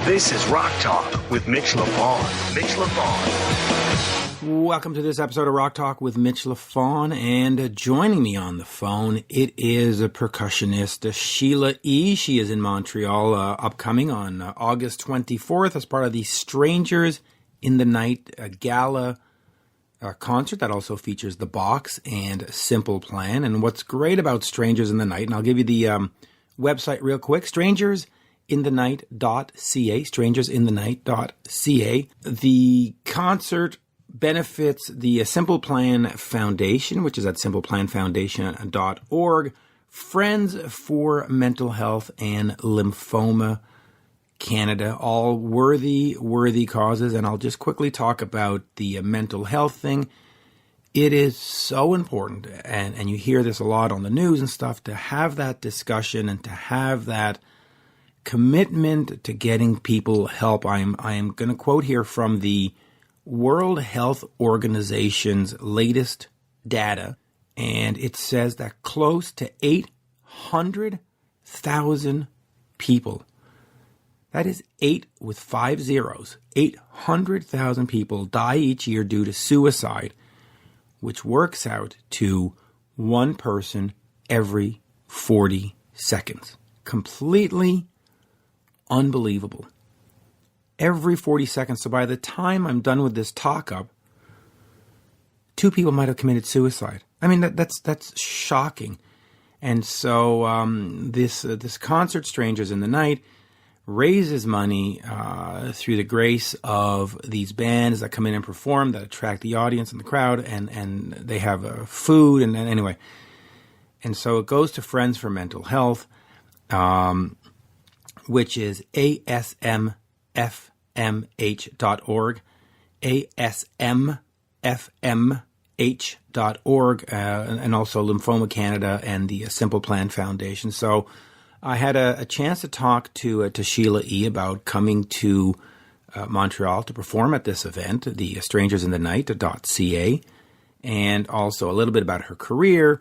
This is Rock Talk with Mitch LaFon. Mitch LaFon. Welcome to this episode of Rock Talk with Mitch LaFon, and joining me on the phone, it is a percussionist, Sheila E. She is in Montreal, upcoming on August 24th as part of the Strangers in the Night gala concert that also features The Box and Simple Plan. And what's great about Strangers in the Night, and I'll give you the website real quick, strangersinthenight.ca, strangersinthenight.ca. The concert benefits the Simple Plan Foundation, which is at simpleplanfoundation.org, Friends for Mental Health and Lymphoma Canada, all worthy causes. And I'll just quickly talk about the mental health thing. It is so important, and you hear this a lot on the news and stuff, to have that discussion and to have that commitment to getting people help. I am going to quote here from the World Health Organization's latest data, and it says that close to 800,000 people, that is 8 with 5 zeros, 800,000 people die each year due to suicide, which works out to one person every 40 seconds. Completely unbelievable. Every 40 seconds. So by the time I'm done with this talk-up, 2 people might have committed suicide. I mean, that's shocking. And so this concert, Strangers in the Night, raises money through the grace of these bands that come in and perform, that attract the audience and the crowd, and they have food, and anyway. And so it goes to Friends for Mental Health, which is asmfmh.org, asmfmh.org, and also Lymphoma Canada and the Simple Plan Foundation. So I had a chance to talk to Sheila E. about coming to Montreal to perform at this event, the strangersinthenight.ca, and also a little bit about her career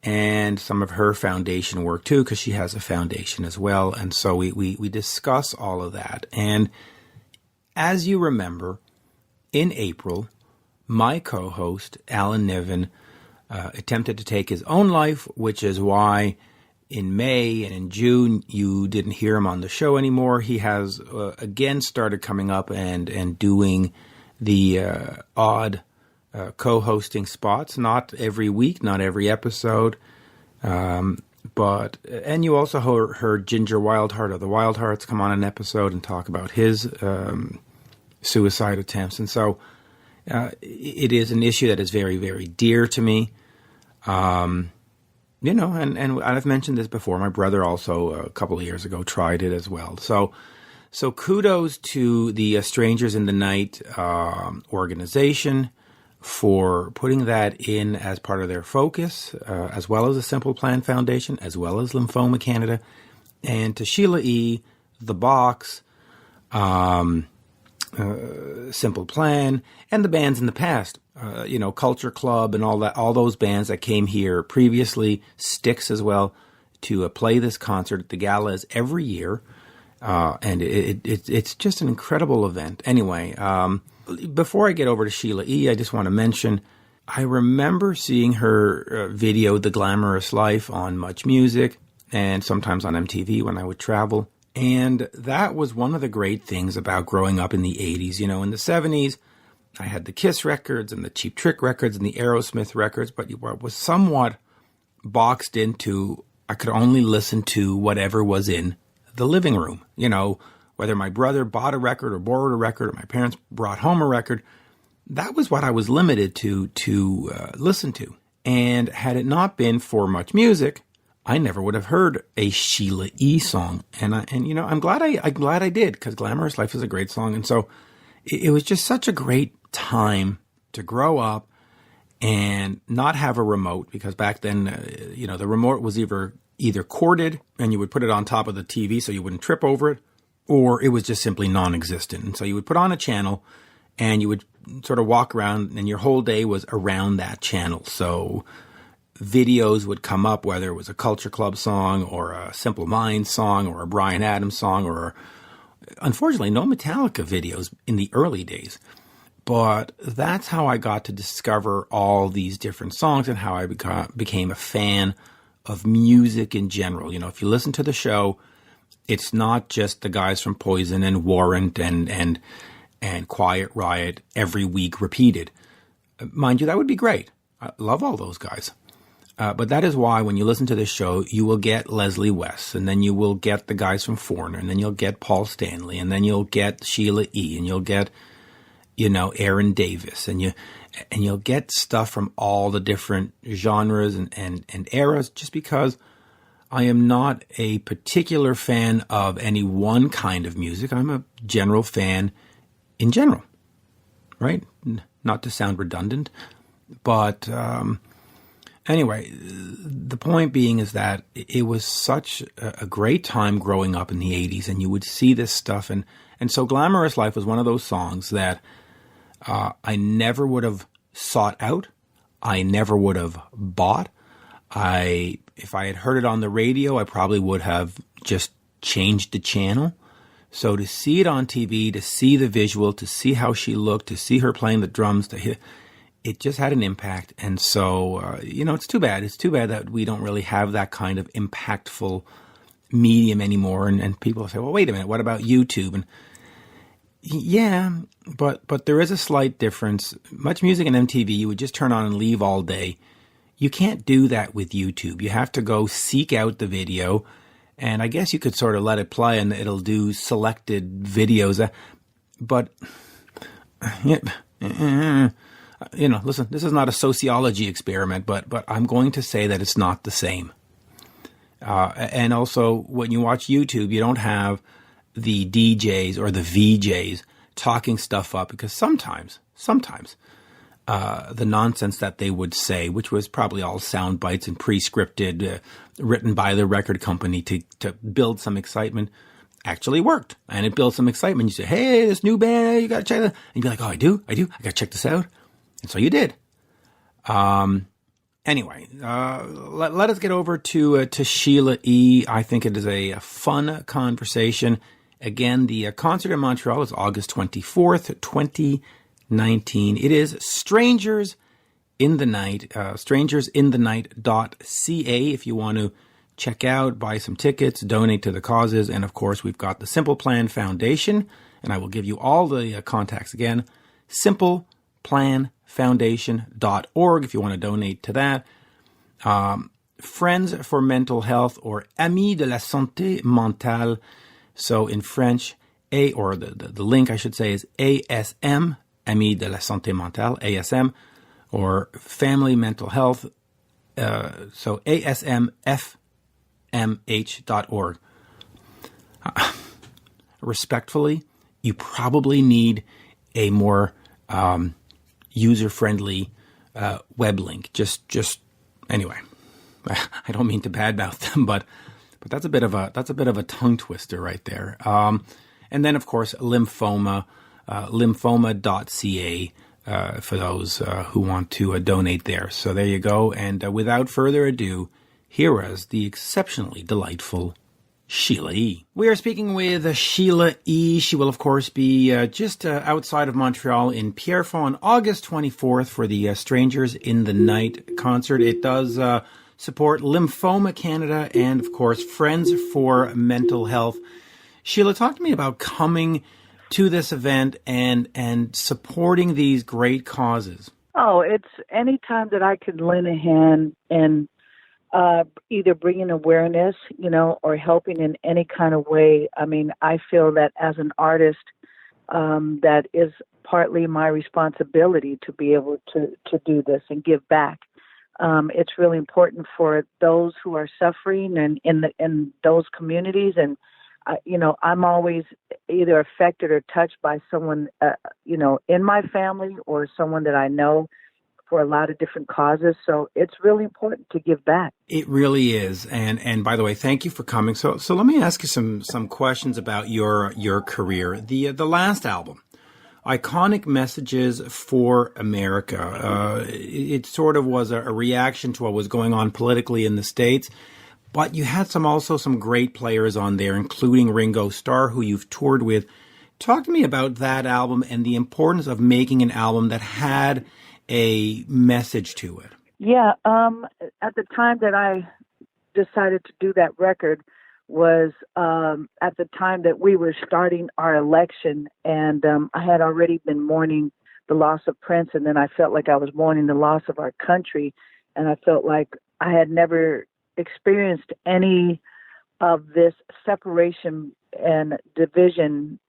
and some of her foundation work too, because she has a foundation as well. And so we discuss all of that. And as you remember, in April, my co-host, Alan Niven, attempted to take his own life, which is why in May and in June you didn't hear him on the show anymore. He has again started coming up and doing the odd co-hosting spots, not every week, not every episode, but you also heard Ginger Wildheart of the Wildhearts come on an episode and talk about his suicide attempts. And so it is an issue that is very, very dear to me. And I've mentioned this before. My brother also a couple of years ago tried it as well. So kudos to the Strangers in the Night organization for putting that in as part of their focus, as well as the Simple Plan Foundation, as well as Lymphoma Canada, and to Sheila E., The Box, Simple Plan, and the bands in the past, Culture Club and all those bands that came here previously, Styx as well, to play this concert. The gala is every year, and it's just an incredible event. Anyway, before I get over to Sheila E., I just want to mention, I remember seeing her video, The Glamorous Life, on Much Music, and sometimes on MTV when I would travel. And that was one of the great things about growing up in the 80s. In the 70s, I had the Kiss records and the Cheap Trick records and the Aerosmith records, but what was somewhat boxed into, I could only listen to whatever was in the living room. Whether my brother bought a record or borrowed a record or my parents brought home a record, that was what I was limited to listen to. And had it not been for Much Music, I never would have heard a Sheila E. song. And I'm glad I did, because Glamorous Life is a great song. And so it was just such a great time to grow up and not have a remote, because back then, the remote was either corded and you would put it on top of the TV so you wouldn't trip over it, or it was just simply non-existent. And so you would put on a channel and you would sort of walk around, and your whole day was around that channel. So videos would come up, whether it was a Culture Club song or a Simple Minds song or a Bryan Adams song or unfortunately, no Metallica videos in the early days. But that's how I got to discover all these different songs and how I became a fan of music in general. You know, if you listen to the show, it's not just the guys from Poison and Warrant and Quiet Riot every week repeated. Mind you, that would be great. I love all those guys. But that is why when you listen to this show, you will get Leslie West, and then you will get the guys from Foreigner, and then you'll get Paul Stanley, and then you'll get Sheila E., and you'll get, you know, Aaron Davis, and you'll get stuff from all the different genres and eras, just because I am not a particular fan of any one kind of music. I'm a general fan in general, right? Not to sound redundant, but anyway, the point being is that it was such a great time growing up in the 80s, and you would see this stuff. And so Glamorous Life was one of those songs that I never would have sought out. I never would have bought. If I had heard it on the radio, I probably would have just changed the channel. So to see it on TV, to see the visual, to see how she looked, to see her playing the drums, it just had an impact. And so, it's too bad. It's too bad that we don't really have that kind of impactful medium anymore. And people say, well, wait a minute, what about YouTube? And yeah, but there is a slight difference. Much music and MTV, you would just turn on and leave all day. You can't do that with YouTube. You have to go seek out the video. And I guess you could sort of let it play and it'll do selected videos. But, listen, this is not a sociology experiment, but I'm going to say that it's not the same. And also, when you watch YouTube, you don't have the DJs or the VJs talking stuff up, because sometimes the nonsense that they would say, which was probably all sound bites and pre-scripted, written by the record company to build some excitement, actually worked. And it built some excitement. You say, hey, this new band, you got to check that. And you'd be like, oh, I do. I got to check this out. And so you did. Anyway, let us get over to Sheila E. I think it is a fun conversation. Again, the concert in Montreal is August 24th, 2019. It is Strangers in the Night, strangersinthenight.ca if you want to check out, buy some tickets, donate to the causes. And of course, we've got the Simple Plan Foundation, and I will give you all the contacts again. simpleplanfoundation.org if you want to donate to that. Friends for Mental Health, or Amis de la Santé Mentale. So in French, the link I should say is ASM, Amis de la Santé Mentale, ASM, or Family Mental Health. So ASMFMH.org. Respectfully, you probably need a more user-friendly web link. Just anyway, I don't mean to badmouth them, but that's a bit of a tongue twister right there. And then of course lymphoma, lymphoma.ca for those who want to donate there. So there you go. And without further ado, here is the exceptionally delightful Sheila E. We are speaking with Sheila E. She will, of course, be just outside of Montreal in Pierrefonds on August 24th for the Strangers in the Night concert. It does support Lymphoma Canada and, of course, Friends for Mental Health. Sheila, talk to me about coming to this event and supporting these great causes. Oh, it's any time that I can lend a hand and either bringing awareness, or helping in any kind of way. I mean, I feel that as an artist, that is partly my responsibility to be able to do this and give back. It's really important for those who are suffering and in those communities. And, I'm always either affected or touched by someone, in my family or someone that I know, for a lot of different causes. So it's really important to give back. It really is. And by the way, thank you for coming. So let me ask you some questions about your career. The last album, Iconic Messages for America, it sort of was a reaction to what was going on politically in the States. but you had also some great players on there, including Ringo Starr, who you've toured with. Talk to me about that album and the importance of making an album that had a message to it. Yeah, at the time that I decided to do that record was at the time that we were starting our election, and I had already been mourning the loss of Prince, and then I felt like I was mourning the loss of our country, and I felt like I had never experienced any of this separation and division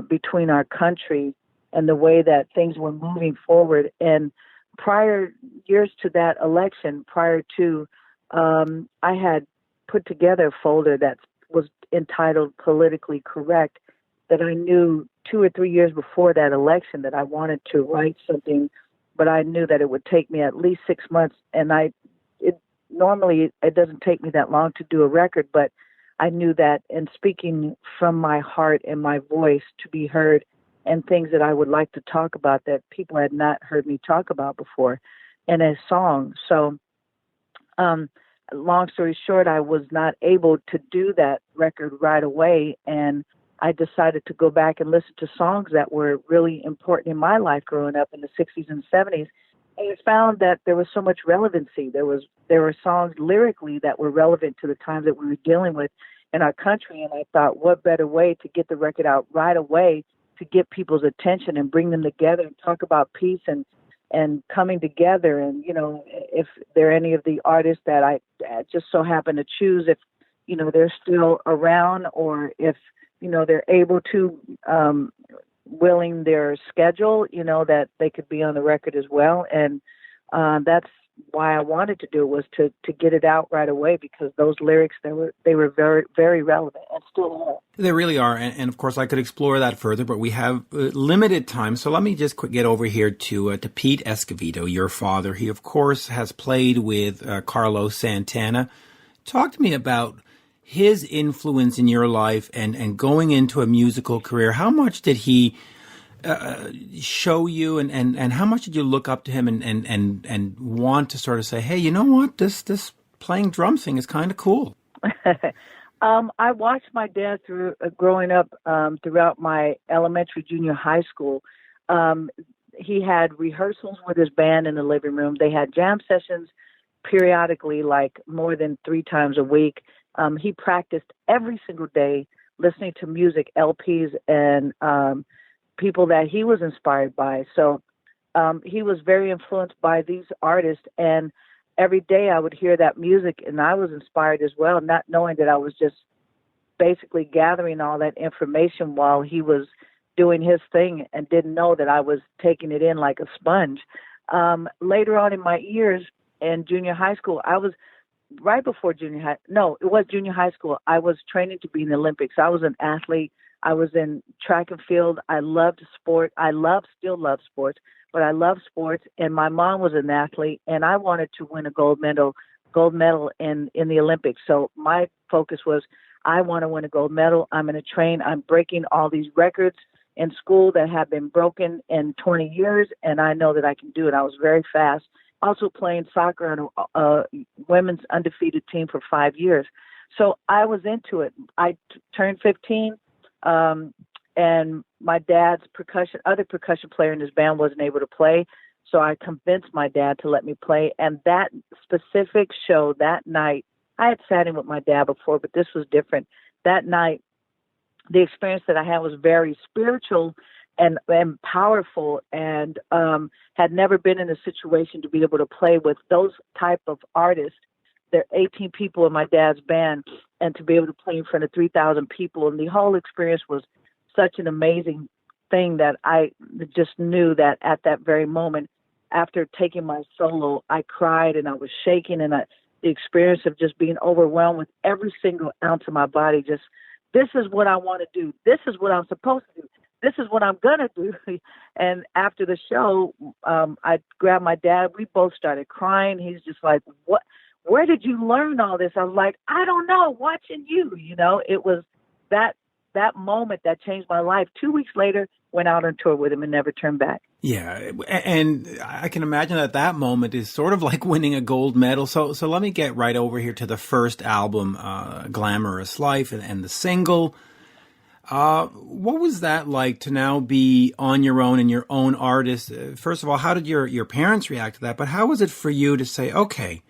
between our country and the way that things were moving forward. And prior years to that election, prior to, I had put together a folder that was entitled Politically Correct, that I knew 2 or 3 years before that election that I wanted to write something, but I knew that it would take me at least 6 months. And normally it doesn't take me that long to do a record, but I knew that in speaking from my heart and my voice to be heard, and things that I would like to talk about that people had not heard me talk about before in a song. So, long story short, I was not able to do that record right away, and I decided to go back and listen to songs that were really important in my life growing up in the 60s and 70s. And I found that there was so much relevancy. There were songs lyrically that were relevant to the times that we were dealing with in our country. And I thought, what better way to get the record out right away to get people's attention and bring them together and talk about peace and coming together. And, if there are any of the artists that I just so happen to choose, if, they're still around, or if, they're able to, willing their schedule, that they could be on the record as well. And that's why I wanted to do it, was to get it out right away, because those lyrics, they were very, very relevant and still are. They really are. And of course, I could explore that further, but we have limited time. So let me just get over here to Pete Escovedo, your father. He, of course, has played with Carlos Santana. Talk to me about his influence in your life and going into a musical career. How much did he show you, and how much did you look up to him and want to sort of say, hey, you know what, this playing drums thing is kind of cool? I watched my dad growing up throughout my elementary, junior high school. He had rehearsals with his band in the living room. They had jam sessions periodically, like more than 3 times a week. He practiced every single day, listening to music, LPs, and people that he was inspired by. So he was very influenced by these artists, and every day I would hear that music, and I was inspired as well, not knowing that I was just basically gathering all that information while he was doing his thing, and didn't know that I was taking it in like a sponge. Later on in my years in junior high school, I was right before junior high school, I was training to be in the Olympics. I was an athlete. I was in track and field. I loved sport. Still love sports, but I love sports. And my mom was an athlete, and I wanted to win a gold medal in the Olympics. So my focus was, I want to win a gold medal. I'm going to train. I'm breaking all these records in school that have been broken in 20 years, and I know that I can do it. I was very fast. Also playing soccer on a women's undefeated team for 5 years. So I was into it. I turned 15, and my dad's other percussion player in his band wasn't able to play. So I convinced my dad to let me play. And that specific show that night, I had sat in with my dad before, but this was different. That night, the experience that I had was very spiritual and powerful, and had never been in a situation to be able to play with those type of artists. There are 18 people in my dad's band, and to be able to play in front of 3,000 people, and the whole experience was such an amazing thing that I just knew that at that very moment, after taking my solo, I cried and I was shaking, and the experience of just being overwhelmed with every single ounce of my body, just, this is what I want to do. This is what I'm supposed to do. This is what I'm going to do. And after the show, I grabbed my dad. We both started crying. He's just like, what? Where did you learn all this? I was like, I don't know, watching you. It was that moment that changed my life. 2 weeks later, went out on tour with him and never turned back. Yeah, and I can imagine that moment is sort of like winning a gold medal. So let me get right over here to the first album, Glamorous Life, and the single. What was that like to now be on your own and your own artist? First of all, how did your parents react to that? But how was it for you to say, okay,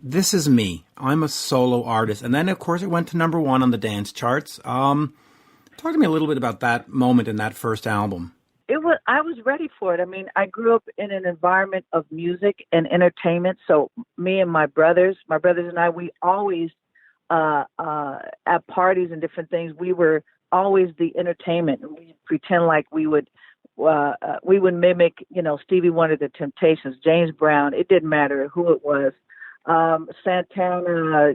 this is me. I'm a solo artist. And then, of course, it went to number 1 on the dance charts. Talk to me a little bit about that moment in that first album. I was ready for it. I mean, I grew up in an environment of music and entertainment. So me and my brothers and I, we always, at parties and different things, we were always the entertainment. We pretend like we would mimic, Stevie Wonder, The Temptations, James Brown. It didn't matter who it was. Santana,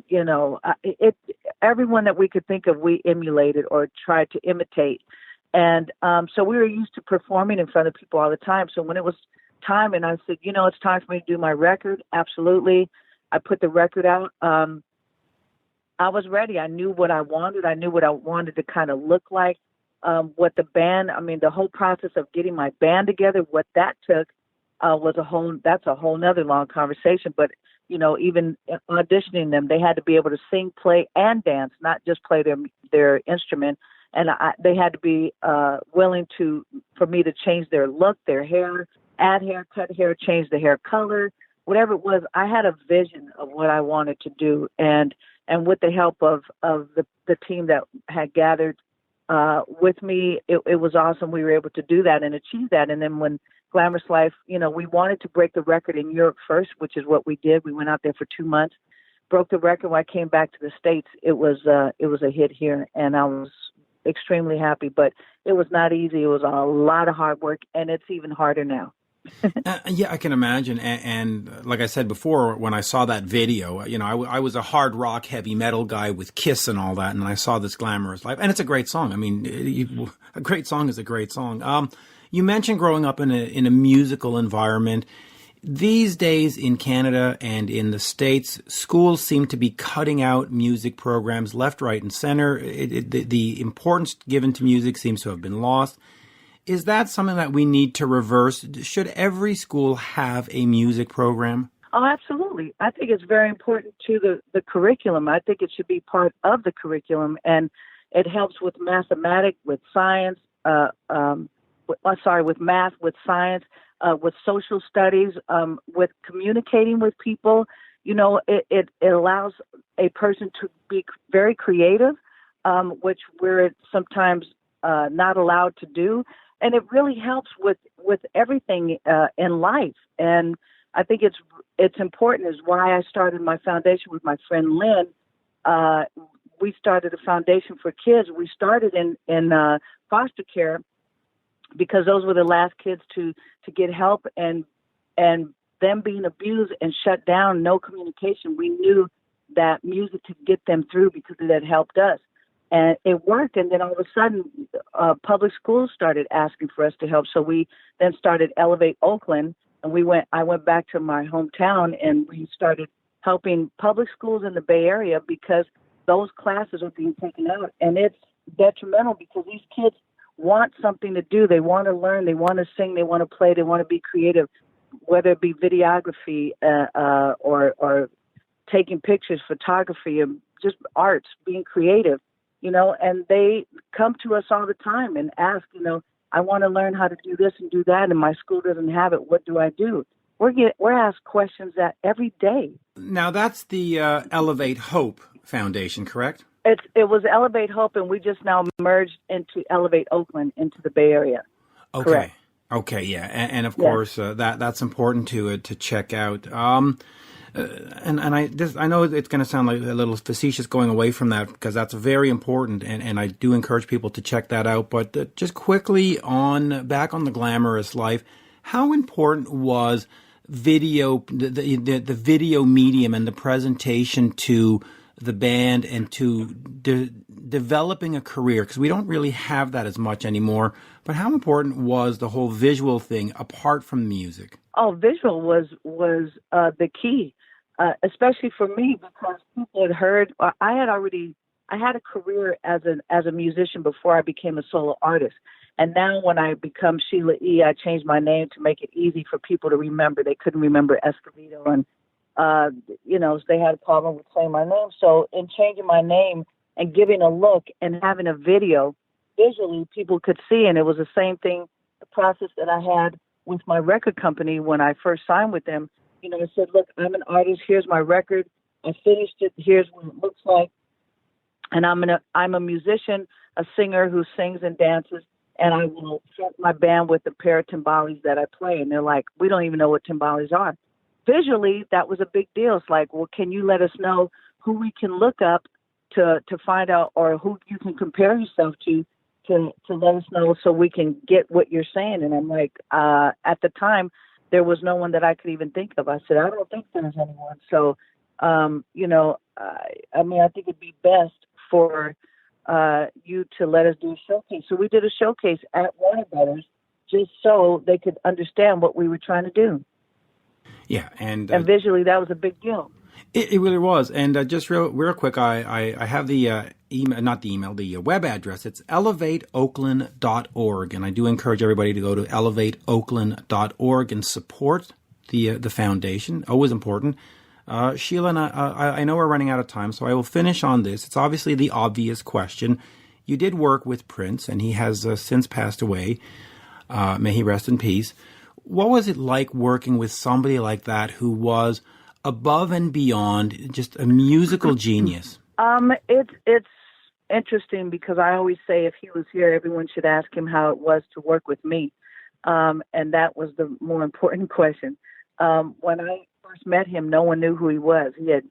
everyone that we could think of, we emulated or tried to imitate. And so we were used to performing in front of people all the time. So when it was time and I said, it's time for me to do my record, absolutely. I put the record out. I was ready. I knew what I wanted. I knew what I wanted to kind of look like. What the band, the whole process of getting my band together, what that took that's a whole nother long conversation. But, even auditioning them, they had to be able to sing, play, and dance, not just play their instrument. And they had to be willing for me to change their look, their hair, add hair, cut hair, change the hair color, whatever it was. I had a vision of what I wanted to do. And with the help of the team that had gathered with me, it was awesome. We were able to do that and achieve that. And then when Glamorous Life, we wanted to break the record in Europe first, which is what we did. We went out there for 2 months, broke the record. When I came back to the States, it was a hit here, and I was extremely happy. But it was not easy. It was a lot of hard work, and it's even harder now. Yeah, I can imagine. And like I said before, when I saw that video, I was a hard rock, heavy metal guy with Kiss and all that, and I saw this Glamorous Life, and it's a great song. A great song is a great song. You mentioned growing up in a musical environment. These days in Canada and in the States, schools seem to be cutting out music programs left, right, and center. The importance given to music seems to have been lost. Is that something that we need to reverse? Should every school have a music program? Oh, absolutely. I think it's very important to the curriculum. I think it should be part of the curriculum, and it helps with mathematics, with science, with math, with science, with social studies, with communicating with people. It allows a person to be very creative, which we're sometimes not allowed to do. And it really helps with everything in life. And I think it's important, is why I started my foundation with my friend Lynn. We started a foundation for kids. We started in foster care because those were the last kids to get help, and them being abused and shut down, no communication. We knew that music could get them through because it had helped us. And it worked. And then all of a sudden, public schools started asking for us to help. So we then started Elevate Oakland, and I went back to my hometown, and we started helping public schools in the Bay Area because those classes are being taken out. And it's detrimental because these kids want something to do. They want to learn. They want to sing. They want to play. They want to be creative, whether it be videography or taking pictures, photography, and just arts, being creative. And they come to us all the time and ask, I want to learn how to do this and do that, and my school doesn't have it. What do I do? We're asked questions that every day. Now, that's the Elevate Hope Foundation, correct? It was Elevate Hope, and we just now merged into Elevate Oakland, into the Bay Area. Okay. Correct. Okay, yeah, and of course that's important to check out. And I know it's going to sound like a little facetious going away from that, because that's very important, and I do encourage people to check that out. But just quickly back on the Glamorous Life, how important was video, the video medium and the presentation to the band and to developing a career? Because we don't really have that as much anymore. But how important was the whole visual thing apart from music? Oh, visual was the key. Especially for me, because people had heard. I had a career as a musician before I became a solo artist, And now when I become Sheila E, I changed my name to make it easy for people to remember. They couldn't remember Escovedo, and they had a problem with saying my name. So in changing my name and giving a look and having a video, visually people could see, and it was the same thing, the process that I had with my record company when I first signed with them. I said, look, I'm an artist. Here's my record. I finished it. Here's what it looks like. And I'm a musician, a singer who sings and dances, and I will front my band with the pair of timbales that I play. And they're like, we don't even know what timbales are. Visually, that was a big deal. It's like, well, can you let us know who we can look up to find out, or who you can compare yourself to let us know so we can get what you're saying? And I'm like, at the time, there was no one that I could even think of. I said, I don't think there's anyone. So, I think it'd be best for you to let us do a showcase. So we did a showcase at Warner Brothers just so they could understand what we were trying to do. Yeah, and visually, that was a big deal. It really was. And just real quick, I have the email, not the email, the web address. It's elevateoakland.org, and I do encourage everybody to go to elevateoakland.org and support the foundation. Always important. Sheila, and I know we're running out of time, so I will finish on this. It's obviously the obvious question. You did work with Prince, and he has since passed away. May he rest in peace. What was it like working with somebody like that who was above and beyond just a musical genius? It's interesting because I always say if he was here, everyone should ask him how it was to work with me. And that was the more important question. When I first met him, no one knew who he was. He had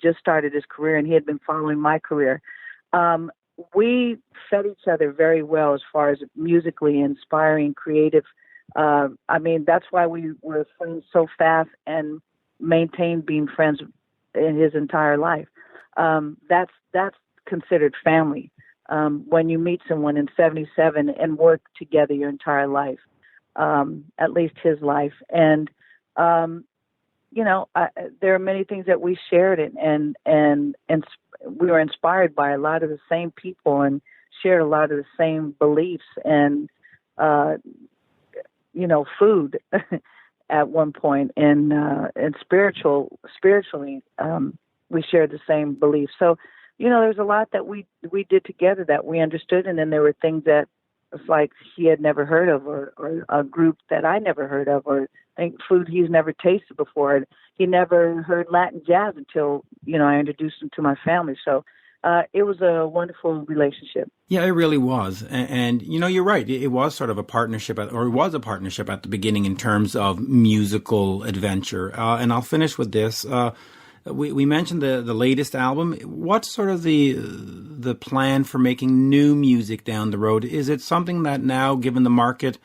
just started his career, and he had been following my career. We fed each other very well as far as musically inspiring, creative. That's why we were friends so fast and maintained being friends in his entire life. That's considered family. When you meet someone in 77 and work together your entire life, at least his life. And, there are many things that we shared and we were inspired by a lot of the same people and shared a lot of the same beliefs and, food at one point and spiritually, we shared the same beliefs. So, there's a lot that we did together that we understood. And then there were things that it's like he had never heard of, or a group that I never heard of, or food he's never tasted before. He never heard Latin jazz until, I introduced him to my family. So it was a wonderful relationship. Yeah, it really was. And you're right. It was sort of a partnership, or it was a partnership at the beginning in terms of musical adventure. And I'll finish with this. We mentioned the latest album. What's sort of the plan for making new music down the road? Is it something that now, given the market,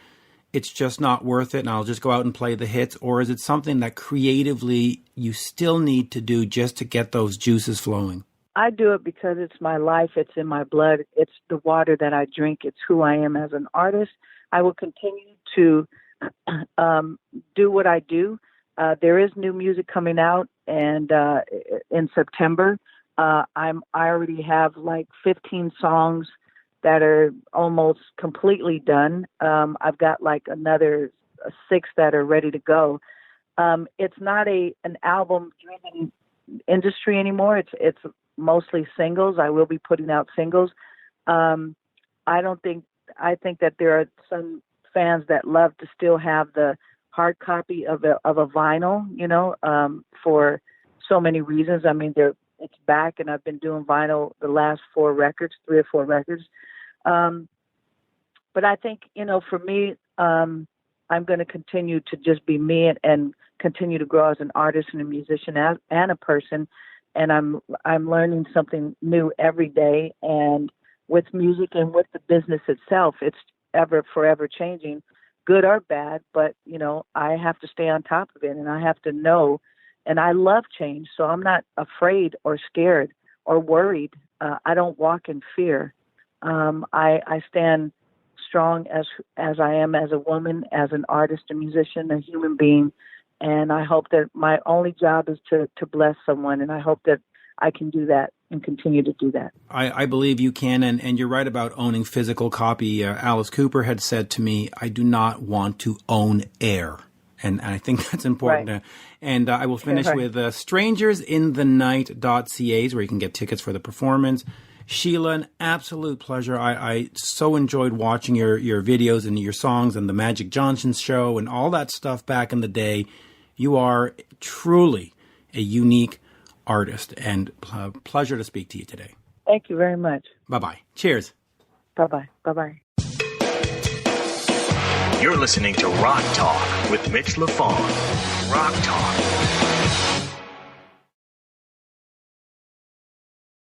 it's just not worth it and I'll just go out and play the hits? Or is it something that creatively you still need to do just to get those juices flowing? I do it because it's my life. It's in my blood. It's the water that I drink. It's who I am as an artist. I will continue to do what I do. There is new music coming out, and in September, I already have like 15 songs that are almost completely done. I've got like another 6 that are ready to go. It's not an album-driven industry anymore. It's mostly singles. I will be putting out singles. I think that there are some fans that love to still have the hard copy of a vinyl, for so many reasons. I mean, it's back, and I've been doing vinyl the last 3 or 4 records. But I think, for me, I'm going to continue to just be me and continue to grow as an artist and a musician and a person. And I'm learning something new every day. And with music and with the business itself, it's forever changing, good or bad. But, I have to stay on top of it, and I have to know. And I love change, so I'm not afraid or scared or worried. I don't walk in fear. I stand strong as I am as a woman, as an artist, a musician, a human being. And I hope that my only job is to bless someone, and I hope that I can do that and continue to do that. I believe you can, and you're right about owning physical copy. Alice Cooper had said to me, I do not want to own air. And I think that's important. Right. And I will finish with strangersinthenight.ca, where you can get tickets for the performance. Sheila, an absolute pleasure. I so enjoyed watching your videos and your songs and the Magic Johnson show and all that stuff back in the day. You are truly a unique artist, and pleasure to speak to you today. Thank you very much. Bye-bye. Cheers. Bye-bye. Bye-bye. You're listening to Rock Talk with Mitch LaFon. Rock Talk.